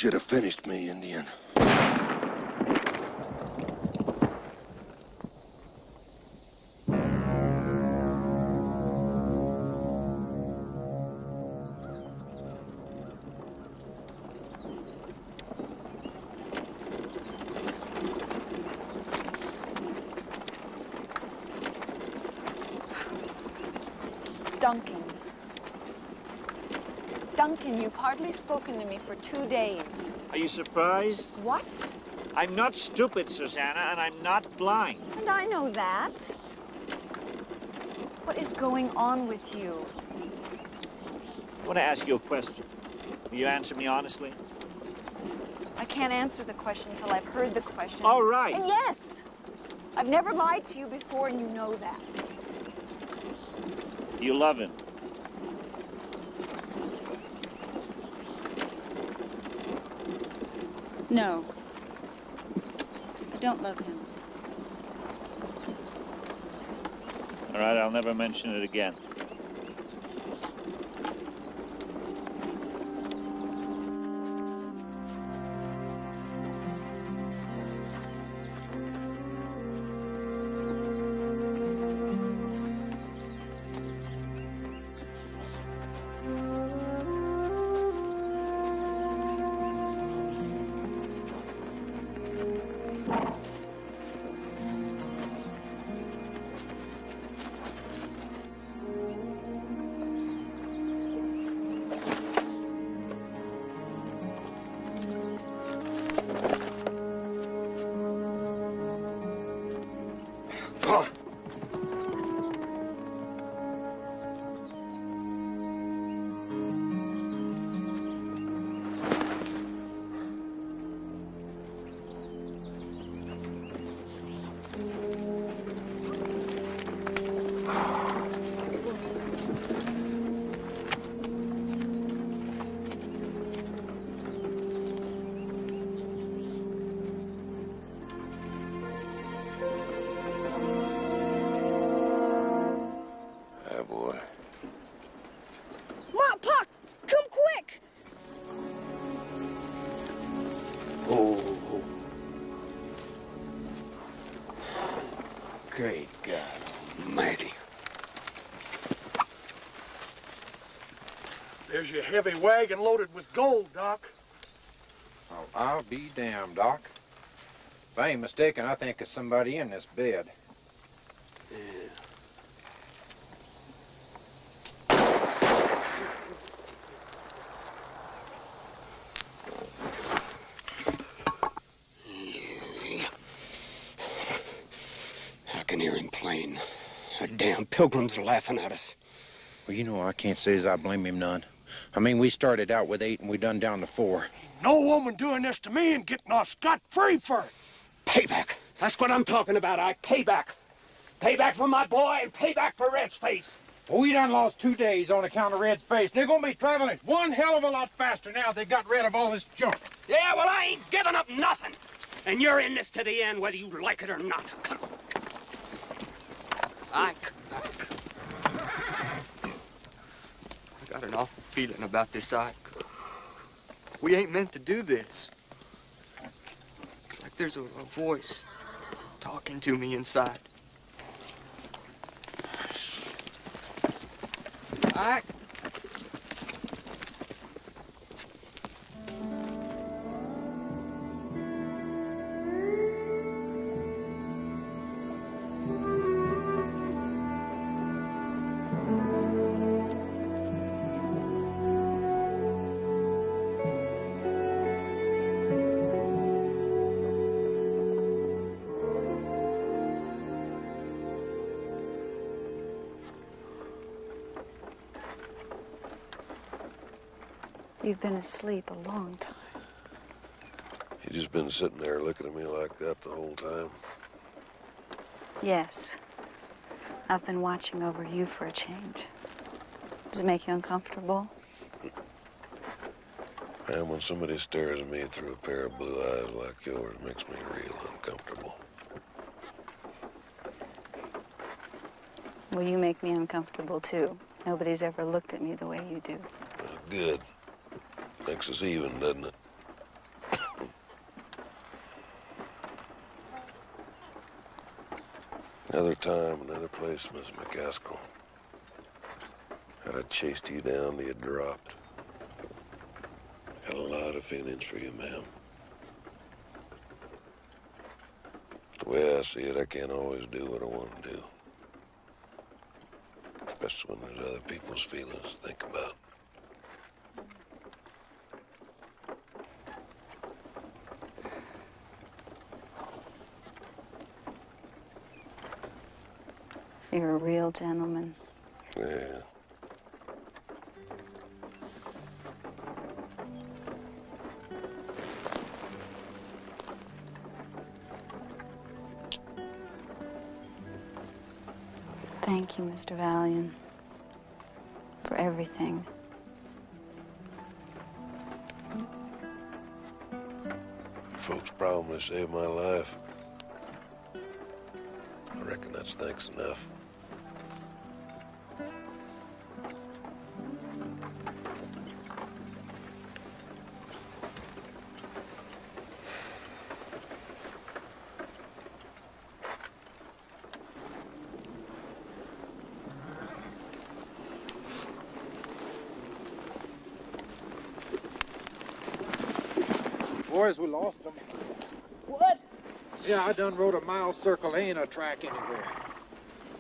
should have finished me, Indian. Duncan, you've hardly spoken to me for 2 days. Are you surprised? What? I'm not stupid, Susanna, and I'm not blind. And I know that. What is going on with you? I want to ask you a question. Will you answer me honestly? I can't answer the question until I've heard the question. All right. And yes, I've never lied to you before, and you know that. You love him. No. I don't love him. All right, I'll never mention it again. Great God Almighty. There's your heavy wagon loaded with gold, Doc. Oh, I'll be damned, Doc. If I ain't mistaken, I think there's somebody in this bed. Yeah. I can hear him plain. The damn pilgrims are laughing at us. Well, you know, I can't say as I blame him none. I mean, we started out with 8 and we done down to 4. No woman doing this to me and getting off scot-free for it. Payback. That's what I'm talking about, Ike. Payback. Payback for my boy and payback for Red's face. Well, we done lost 2 days on account of Red's face. They're gonna be traveling one hell of a lot faster now they got rid of all this junk. Yeah, well, I ain't giving up nothing. And you're in this to the end, whether you like it or not. Come on. Ike. I got an awful feeling about this, Ike. We ain't meant to do this. It's like there's a voice talking to me inside. Ike. You've been asleep a long time. You just been sitting there looking at me like that the whole time? Yes. I've been watching over you for a change. Does it make you uncomfortable? Man, when somebody stares at me through a pair of blue eyes like yours, it makes me real uncomfortable. Well, you make me uncomfortable, too. Nobody's ever looked at me the way you do. Good. Makes us even, doesn't it? Another time, another place, Miss McCaskill. Had I chased you down, you'd dropped. Had a lot of feelings for you, ma'am. The way I see it, I can't always do what I want to do. Especially when there's other people's feelings to think about. You're a real gentleman. Yeah. Thank you, Mr. Valiant, for everything. Folks probably saved my life. I reckon that's thanks enough. Boys, we lost them. What? Yeah, I done rode a mile circle. There ain't a track anywhere.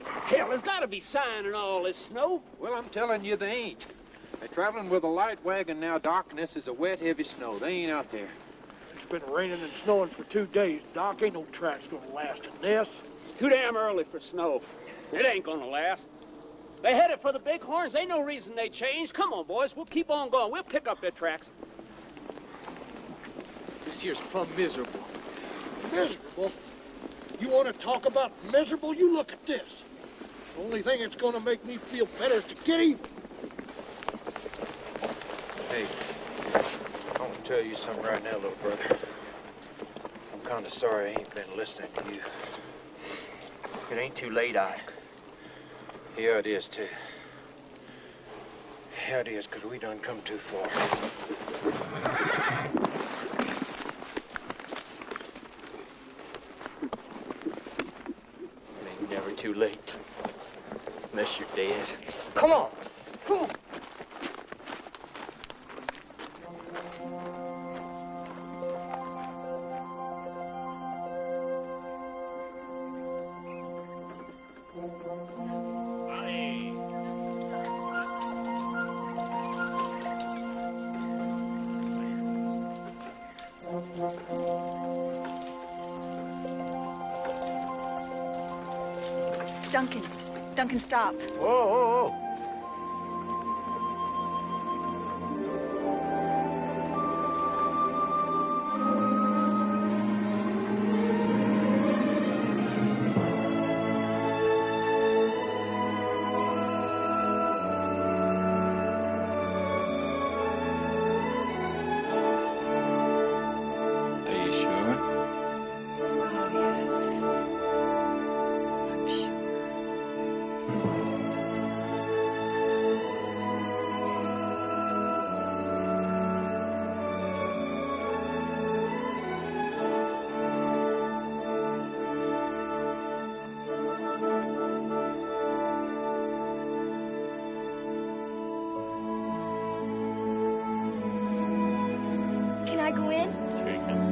Hell, there's got to be sign in all this snow. Well, I'm telling you, they ain't. They're traveling with a light wagon now, Doc, and this is a wet, heavy snow. They ain't out there. It's been raining and snowing for 2 days, Doc. Ain't no tracks gonna last in this. Too damn early for snow. It ain't gonna last. They headed for the Bighorns. Ain't no reason they changed. Come on, boys. We'll keep on going. We'll pick up their tracks. This here's plumb miserable. Miserable? You want to talk about miserable? You look at this. The only thing that's going to make me feel better is to get even. Hey, I want to tell you something right now, little brother. I'm kind of sorry I ain't been listening to you. It ain't too late, I. Yeah, it is, too. Yeah, it is, because we done come too far. Never too late. Unless you're dead. Come on. Come on. Duncan, stop. Whoa, whoa, whoa. Are you sure? Oh, yes. I'm sure. Can I go in? Sure you can.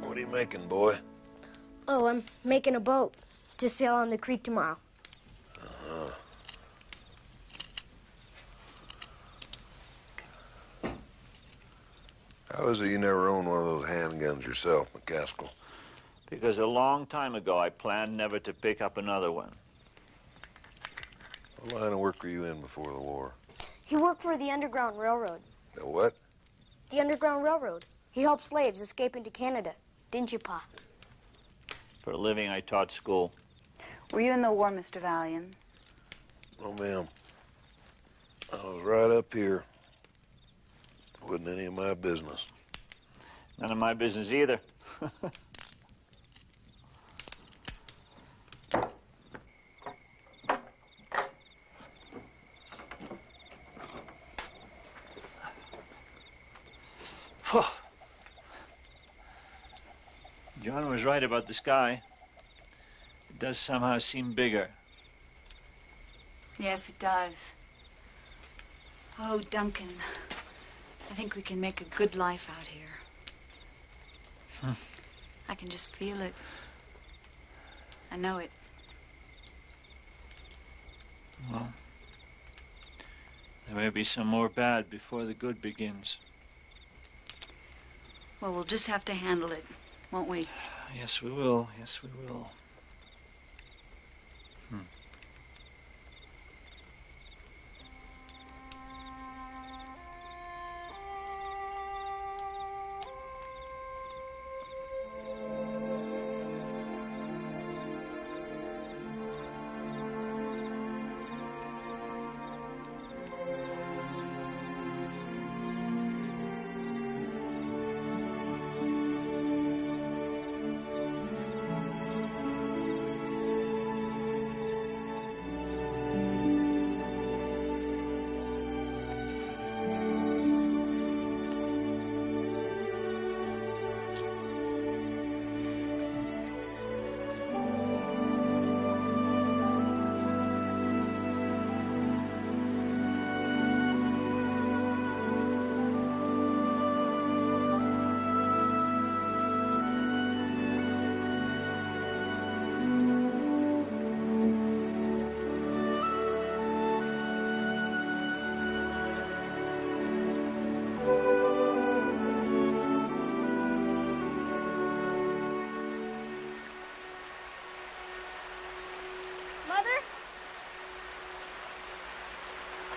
What are you making, boy? Oh, I'm making a boat to sail on the creek tomorrow. Uh-huh. How is it you never owned one of those handguns yourself, McCaskill? Because a long time ago, I planned never to pick up another one. What line of work were you in before the war? He worked for the Underground Railroad. The what? The Underground Railroad. He helped slaves escape into Canada. Didn't you, Pa? For a living, I taught school. Were you in the war, Mr. Valiant? Oh, ma'am. I was right up here. Wasn't any of my business. None of my business either. John was right about the sky. It does somehow seem bigger. Yes, it does. Oh, Duncan, I think we can make a good life out here. I can just feel it. I know it. Well, there may be some more bad before the good begins. Well, we'll just have to handle it, won't we? Yes, we will. Yes, we will.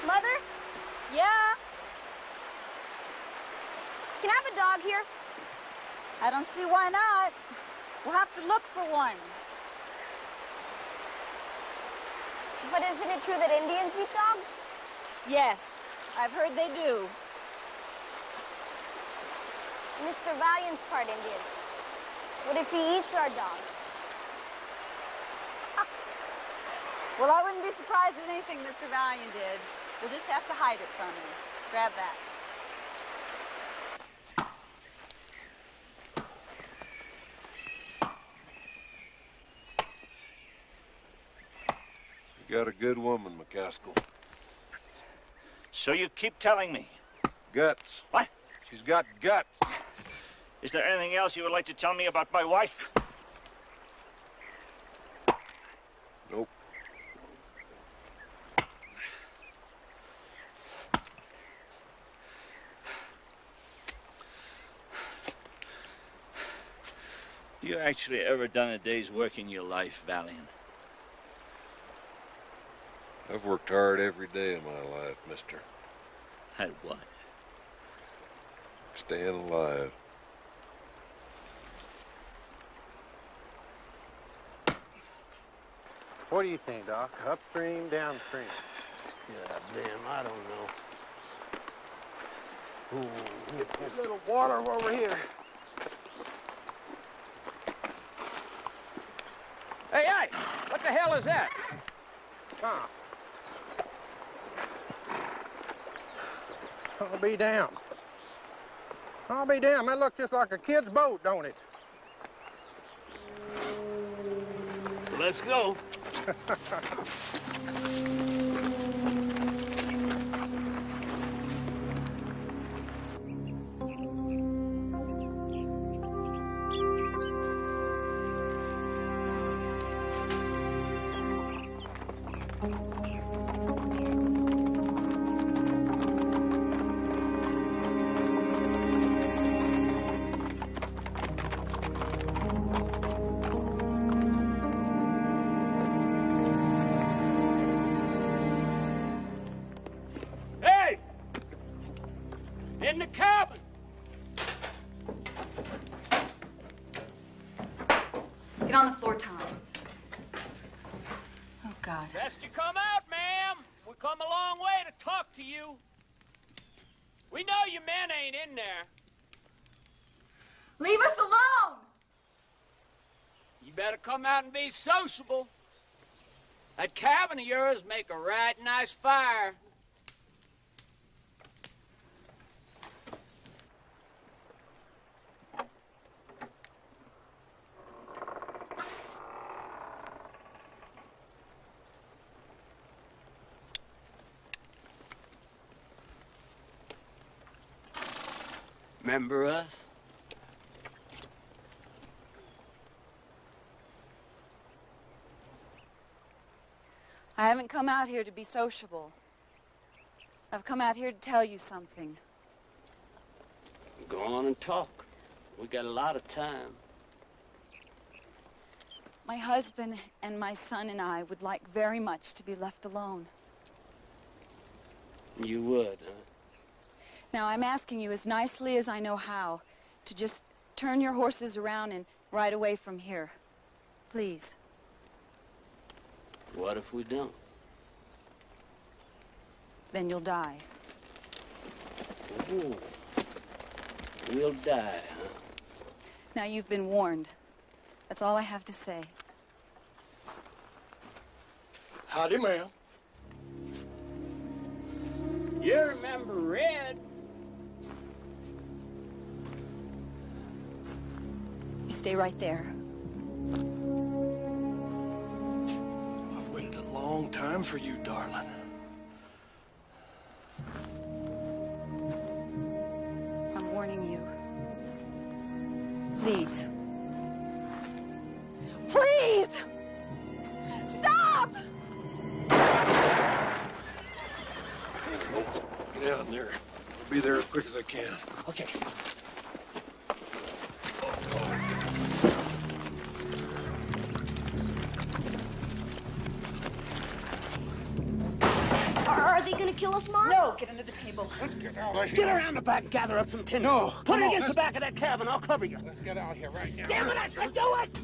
Mother? Yeah? Can I have a dog here? I don't see why not. We'll have to look for one. But isn't it true that Indians eat dogs? Yes, I've heard they do. Mr. Valiant's part Indian. What if he eats our dog? Well, I wouldn't be surprised if anything Mr. Valiant did. We'll just have to hide it from him. Grab that. You got a good woman, McCaskill. So you keep telling me. Guts. What? She's got guts. Is there anything else you would like to tell me about my wife? Nope. You actually ever done a day's work in your life, Valiant? I've worked hard every day of my life, mister. At what? Staying alive. What do you think, Doc? Upstream, downstream? Yeah, damn, I don't know. Ooh, a little water over here. Hey, hey! What the hell is that? Huh. I'll be damned. I'll be damned. That looks just like a kid's boat, don't it? Let's go. In the cabin. Get on the floor, Tom. Oh, God. Best you come out, ma'am. We come a long way to talk to you. We know your men ain't in there. Leave us alone! You better come out and be sociable. That cabin of yours make a right nice fire. Remember us? I haven't come out here to be sociable. I've come out here to tell you something. Go on and talk. We got a lot of time. My husband and my son and I would like very much to be left alone. You would, huh? Now, I'm asking you as nicely as I know how to just turn your horses around and ride away from here. Please. What if we don't? Then you'll die. Ooh. We'll die, huh? Now, you've been warned. That's all I have to say. Howdy, ma'am. You remember Red? You stay right there. I've waited a long time for you, darling. I'm warning you. Please. Please! Stop! Get out there. I'll be there as quick as I can. Okay. Are they gonna kill us, Mom? No, get under the table. Let's get out of here. Get around the back and gather up some tinder. No, Put come it on, against the back of that cabin. I'll cover you. Let's get out here right now. Damn it, I said do it!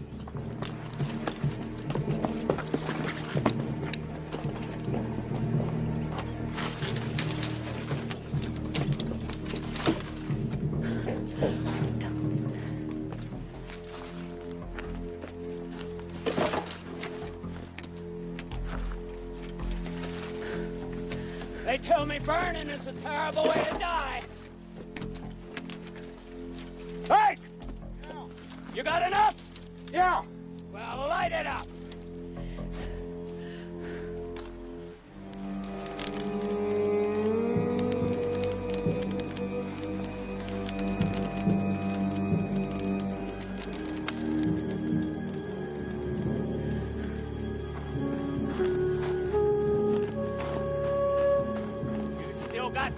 They tell me burning is a terrible way to die. Hey! Yeah. You got enough? Yeah. Well, light it up.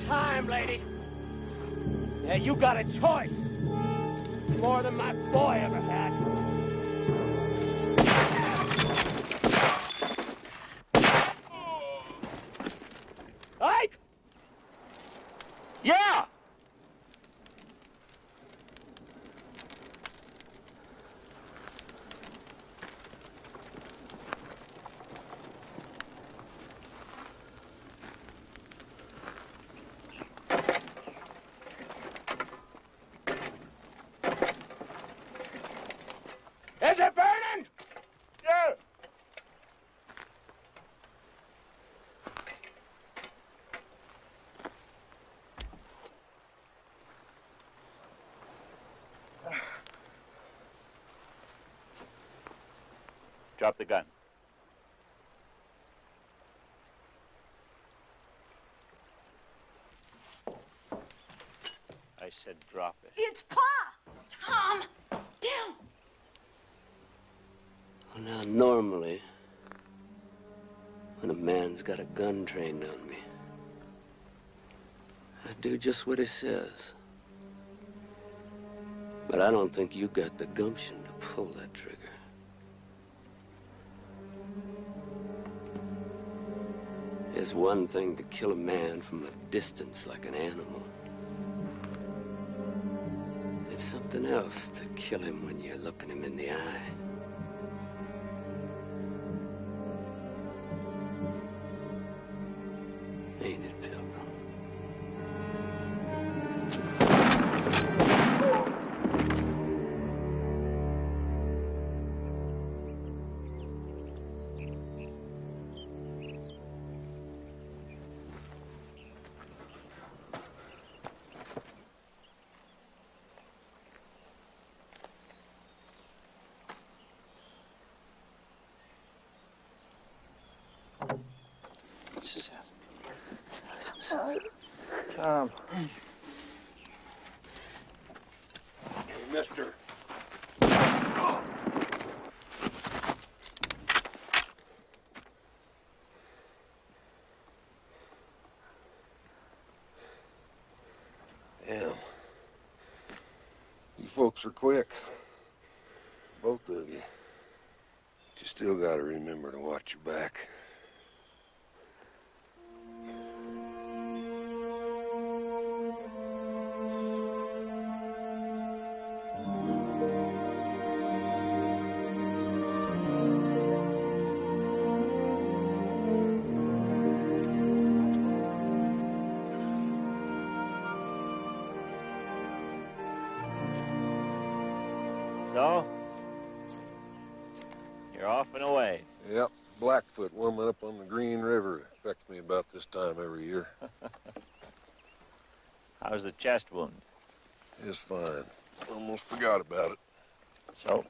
Time, lady. Yeah, you got a choice. More than my boy ever had. Ike? Yeah! Is it burning? Yeah. Drop the gun. I said drop it. It's Pa! Tom! Down! Well, now, normally, when a man's got a gun trained on me, I do just what he says. But I don't think you got the gumption to pull that trigger. It's one thing to kill a man from a distance like an animal. It's something else to kill him when you're looking him in the eye. Ain't it, Pilgrim? Suzanne. Sorry. Tom. Hey, mister. Damn. You folks are quick. Both of you. But you still gotta remember to watch your back. So, you're off and away. Yep, Blackfoot woman up on the Green River. Expects me about this time every year. How's the chest wound? It's fine. Almost forgot about it. So,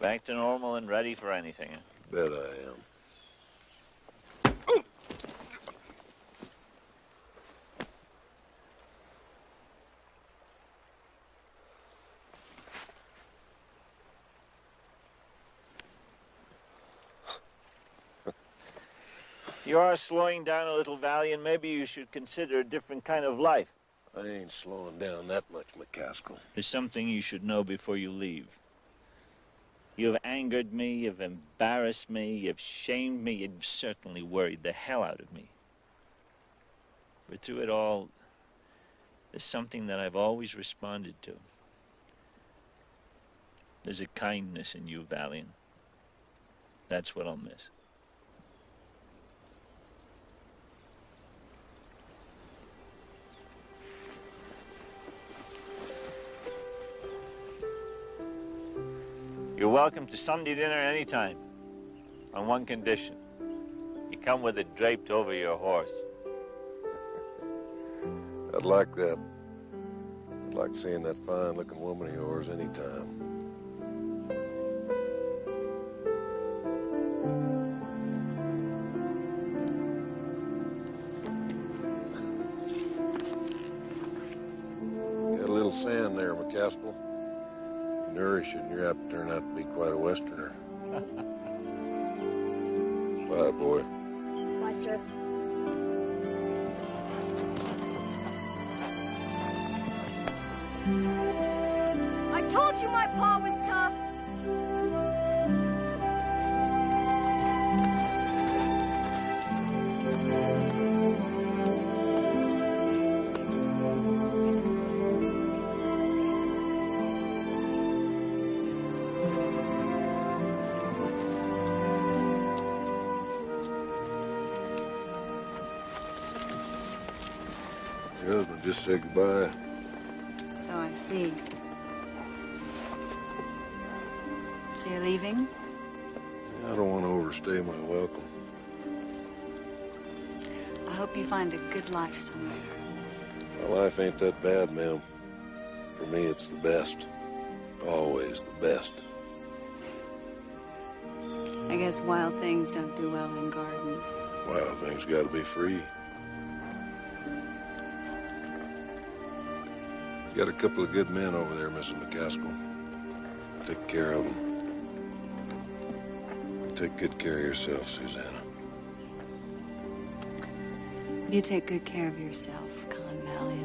back to normal and ready for anything. Bet I am. You are slowing down a little, Valiant. Maybe you should consider a different kind of life. I ain't slowing down that much, McCaskill. There's something you should know before you leave. You've angered me, you've embarrassed me, you've shamed me, you've certainly worried the hell out of me. But through it all, there's something that I've always responded to. There's a kindness in you, Valiant. That's what I'll miss. You're welcome to Sunday dinner anytime, on one condition. You come with it draped over your horse. I'd like that. I'd like seeing that fine-looking woman of yours anytime. Got a little sand there, McCaskill. Nourish it, and you're apt to turn out to be quite a Westerner. Bye, boy. Bye, sir. I told you my paw was tough. Your husband just said goodbye. So I see. So you're leaving? I don't want to overstay my welcome. I hope you find a good life somewhere. My life ain't that bad, ma'am. For me, it's the best. Always the best. I guess wild things don't do well in gardens. Wild things gotta be free. You got a couple of good men over there, Mrs. McCaskill. Take care of them. Take good care of yourself, Susanna. You take good care of yourself, Con Valiant.